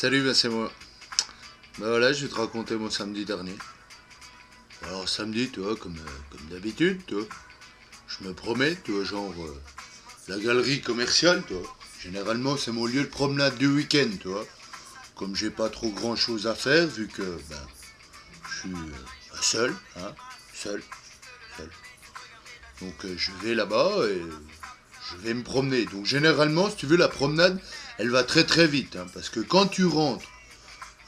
Salut, ben c'est moi. Ben voilà, je vais te raconter mon samedi dernier. Alors samedi, tu vois, comme d'habitude, tu vois, je me promets, tu vois, genre la galerie commerciale, tu vois. Généralement, c'est mon lieu de promenade du week-end, tu vois. Comme j'ai pas trop grand chose à faire, vu que ben, je suis seul, hein, seul, seul. Donc je vais là-bas et je vais me promener. Donc généralement, si tu veux, la promenade, elle va très très vite, hein, parce que quand tu rentres,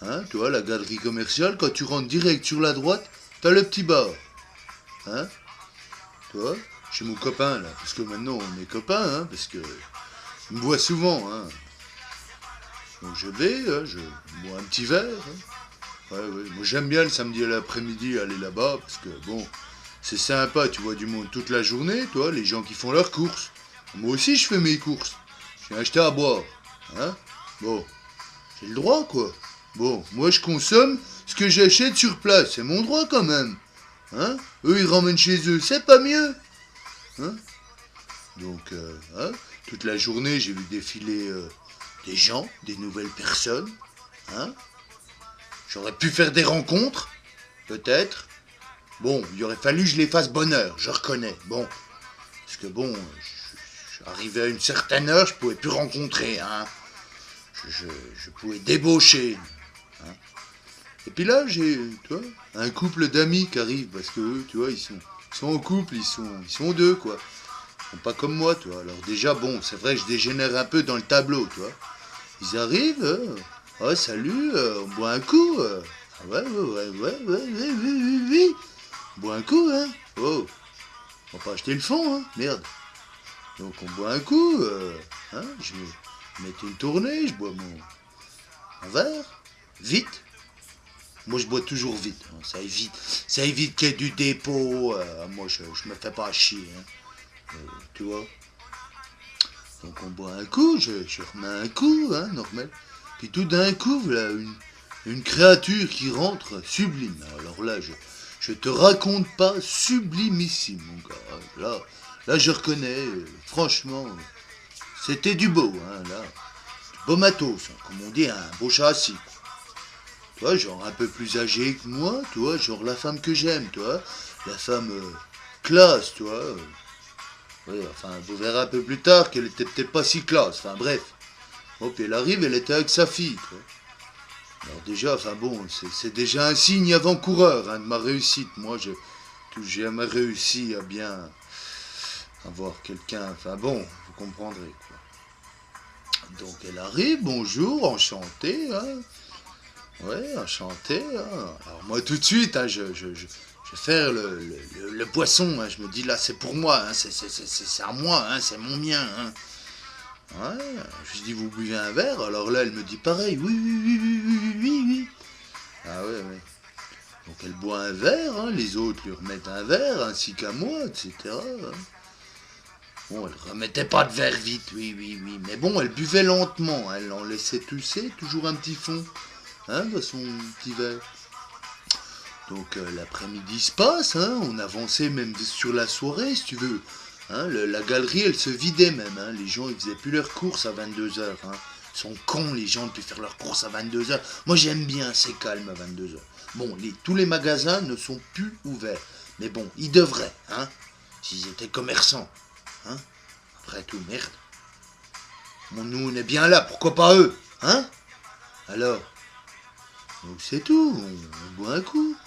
hein, tu vois, la galerie commerciale, quand tu rentres direct sur la droite, t'as le petit bar. Hein, tu vois, chez mon copain, là. Parce que maintenant, on est copains, hein, parce que il me voit souvent, hein. Donc je vais, hein, je bois un petit verre. Hein. Ouais, ouais. Moi, j'aime bien le samedi à l'après-midi aller là-bas, parce que, bon, c'est sympa, tu vois du monde toute la journée, toi, les gens qui font leurs courses. Moi aussi, je fais mes courses. J'ai acheté à boire. Hein. Bon, j'ai le droit, quoi. Bon, moi, je consomme ce que j'achète sur place. C'est mon droit, quand même. Hein. Eux, ils ramènent chez eux. C'est pas mieux. Hein. Donc, hein, toute la journée, j'ai vu défiler des gens, des nouvelles personnes. Hein. J'aurais pu faire des rencontres, peut-être. Bon, il aurait fallu que je les fasse bonne heure, je reconnais. Bon, parce que bon, j'arrivais à une certaine heure, je pouvais plus rencontrer. Hein. Je pouvais débaucher. Hein. Et puis là, j'ai, tu vois, un couple d'amis qui arrive, parce que eux, tu vois, ils sont en couple, ils sont deux, quoi. Ils sont pas comme moi, tu vois. Alors déjà, bon, c'est vrai, je dégénère un peu dans le tableau, tu vois. Ils arrivent, oh, salut, on boit un coup. Ah ouais, oui. On boit un coup, hein. Oh, on va pas acheter le fond, hein, merde. Donc on boit un coup, hein, je mets une tournée, je bois un verre, vite. Moi je bois toujours vite, hein, ça évite qu'il y ait du dépôt. Moi je me fais pas chier, hein, tu vois. Donc on boit un coup, je remets un coup, hein, normal. Puis tout d'un coup, voilà une créature qui rentre sublime. Alors là, je te raconte pas, sublimissime, mon gars. Là je reconnais, franchement, c'était du beau, hein, là. Du beau matos, hein, comme on dit, un beau châssis. Tu vois, genre un peu plus âgé que moi, tu vois, genre la femme que j'aime, tu vois. La femme classe, tu vois. Oui, enfin, vous verrez un peu plus tard qu'elle était peut-être pas si classe. Enfin, bref. Bon, puis elle arrive, elle était avec sa fille. Tu vois. Alors déjà, enfin bon, c'est déjà un signe avant-coureur, hein, de ma réussite. Moi, j'ai jamais réussi à bien avoir quelqu'un. Enfin bon, vous comprendrez, quoi. Donc elle arrive, bonjour, enchanté, hein. Ouais, enchanté, hein. Alors moi, tout de suite, hein, je vais faire le poisson, hein. Je me dis, là, c'est pour moi, hein. C'est à moi, hein. C'est mon mien, hein. Ouais, je lui dis, vous buvez un verre? Alors là, elle me dit pareil, oui. Ah ouais, ouais. Donc elle boit un verre, hein, les autres lui remettent un verre, ainsi qu'à moi, etc. Hein. Bon, elle remettait pas de verre vite, oui. Mais bon, elle buvait lentement, hein. Elle en laissait tousser, toujours un petit fond, hein, dans son petit verre. Donc l'après-midi se passe, hein, on avançait même sur la soirée, si tu veux. Hein, la galerie, elle se vidait même. Hein, les gens, ils faisaient plus leurs courses à 22h. Hein. Ils sont cons, les gens, de plus faire leurs courses à 22h. Moi, j'aime bien, c'est calme à 22h. Bon, tous les magasins ne sont plus ouverts. Mais bon, ils devraient, hein, s'ils étaient commerçants. Hein. Après tout, merde. Bon, nous, on est bien là, pourquoi pas eux, hein? Alors, donc c'est tout, on boit un coup.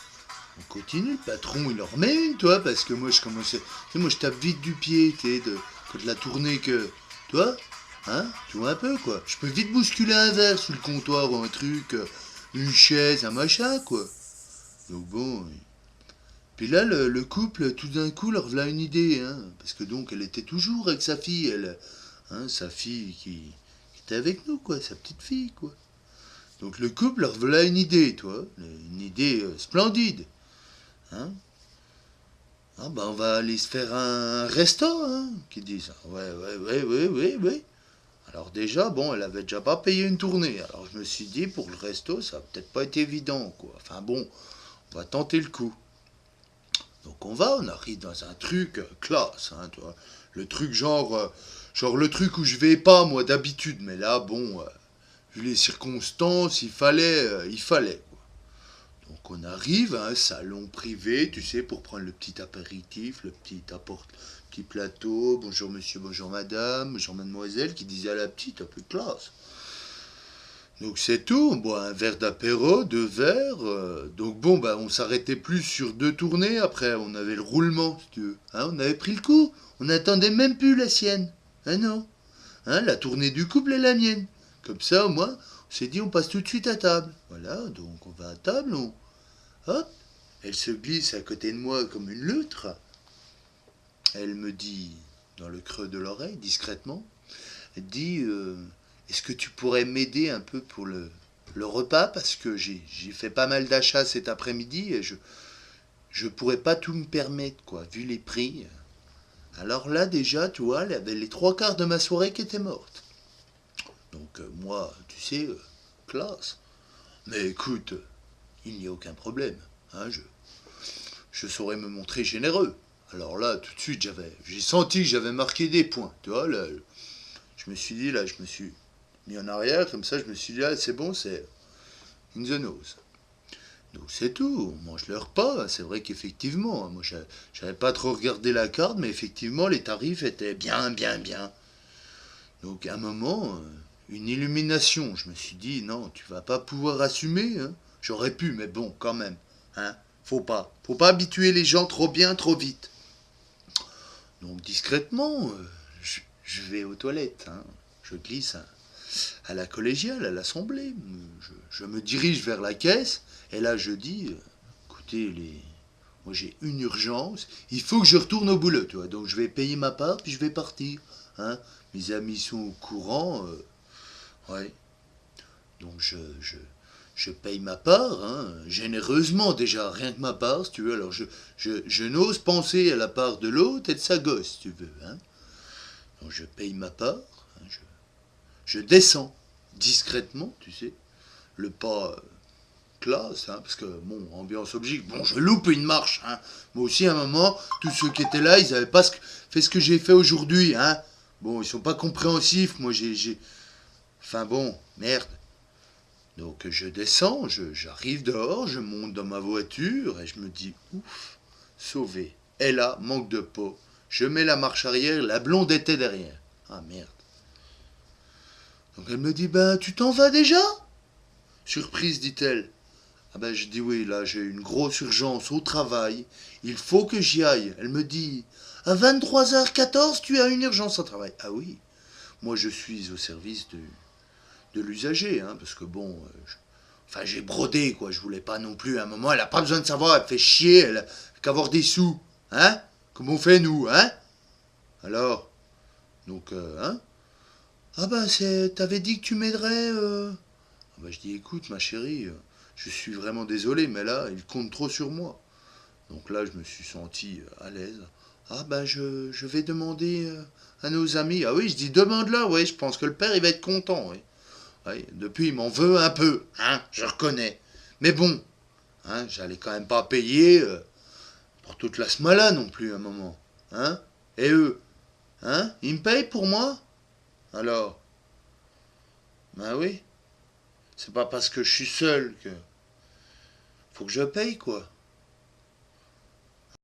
On continue, le patron il en remet une, toi, parce que moi je commençais. Tu sais, moi je tape vite du pied, tu sais, de la tournée que. Toi, hein, tu vois un peu, quoi. Je peux vite bousculer un verre sous le comptoir ou un truc, une chaise, un machin, quoi. Donc bon. Puis là, le couple, tout d'un coup, leur voilà une idée, hein. Parce que donc, elle était toujours avec sa fille, elle. Hein, sa fille qui était avec nous, quoi, sa petite fille, quoi. Donc le couple leur voilà une idée, toi. Une idée splendide. Hein. Ah bah on va aller se faire un resto, hein, qu'ils disent. Ouais. Alors déjà, bon, elle avait déjà pas payé une tournée. Alors je me suis dit, pour le resto, ça va peut-être pas être évident, quoi. Enfin bon, on va tenter le coup. Donc on arrive dans un truc classe, hein, tu vois. Le truc genre le truc où je vais pas, moi, d'habitude. Mais là, bon, vu les circonstances, il fallait, quoi. Donc on arrive à un salon privé, tu sais, pour prendre le petit apéritif, le petit plateau, bonjour monsieur, bonjour madame, bonjour mademoiselle, qui disait à la petite, un peu de classe. Donc c'est tout, on boit un verre d'apéro, 2 verres. Donc bon, bah, on s'arrêtait plus sur 2 tournées, après on avait le roulement, si tu veux. Hein, on avait pris le coup, on n'attendait même plus la sienne. Ah non, hein, la tournée du couple est la mienne. Comme ça, au moins, on s'est dit on passe tout de suite à table. Voilà, donc on va à table, hop, elle se glisse à côté de moi comme une loutre. Elle me dit, dans le creux de l'oreille, discrètement, elle dit est-ce que tu pourrais m'aider un peu pour le repas parce que j'ai fait pas mal d'achats cet après-midi et je pourrais pas tout me permettre, quoi, vu les prix. Alors là, déjà, tu vois, il y avait les 3 quarts de ma soirée qui étaient mortes. Donc moi, tu sais, classe. Mais écoute, il n'y a aucun problème. Hein, je saurais me montrer généreux. Alors là, tout de suite, j'ai senti que j'avais marqué des points. Tu vois, là, je me suis dit, là, je me suis mis en arrière, comme ça, je me suis dit, ah, c'est bon, c'est in the nose. Donc c'est tout, on mange le repas. C'est vrai qu'effectivement, moi, j'avais pas trop regardé la carte, mais effectivement, les tarifs étaient bien, bien, bien. Donc à un moment, une illumination. Je me suis dit, non, tu vas pas pouvoir assumer. Hein. J'aurais pu, mais bon, quand même. Hein. Faut pas. Faut pas habituer les gens trop bien, trop vite. Donc discrètement, je vais aux toilettes. Hein. Je glisse à la collégiale, à l'assemblée. Je me dirige vers la caisse. Et là, je dis, écoutez, moi j'ai une urgence. Il faut que je retourne au boulot. Tu vois. Donc je vais payer ma part, puis je vais partir. Hein. Mes amis sont au courant. Ouais. Donc je paye ma part, hein, généreusement déjà, rien que ma part, si tu veux. Alors je n'ose penser à la part de l'autre et de sa gosse, si tu veux. Hein. Donc je paye ma part, hein, je descends discrètement, tu sais, le pas classe, hein, parce que, bon, ambiance oblige, bon, je loupe une marche. Hein. Moi aussi, à un moment, tous ceux qui étaient là, ils n'avaient pas fait ce que j'ai fait aujourd'hui. Hein. Bon, ils sont pas compréhensifs, moi j'ai... Enfin bon, merde. Donc je descends, j'arrive dehors, je monte dans ma voiture et je me dis, ouf, sauvé. Et là, manque de peau. Je mets la marche arrière, la blonde était derrière. Ah merde. Donc elle me dit, ben tu t'en vas déjà? Surprise, dit-elle. Ah ben je dis oui, là j'ai une grosse urgence au travail, il faut que j'y aille. Elle me dit, à 23h14 tu as une urgence au travail. Ah oui, moi je suis au service de l'usager, hein, parce que bon, enfin j'ai brodé, quoi, je voulais pas non plus, à un moment, elle a pas besoin de savoir, elle fait chier, elle a qu'avoir des sous, hein, comme on fait nous, hein, alors, donc, hein, ah ben t'avais dit que tu m'aiderais, ah ben, je dis, écoute ma chérie, je suis vraiment désolé, mais là, il compte trop sur moi, donc là, je me suis senti à l'aise, ah ben je vais demander à nos amis, ah oui, je dis, demande-leur, oui, je pense que le père, il va être content, oui. Oui, depuis, il m'en veut un peu, hein, je reconnais. Mais bon, hein, j'allais quand même pas payer pour toute la smala non plus à un moment. Hein. Et eux, hein, ils me payent pour moi? Alors, ben oui, c'est pas parce que je suis seul que faut que je paye, quoi.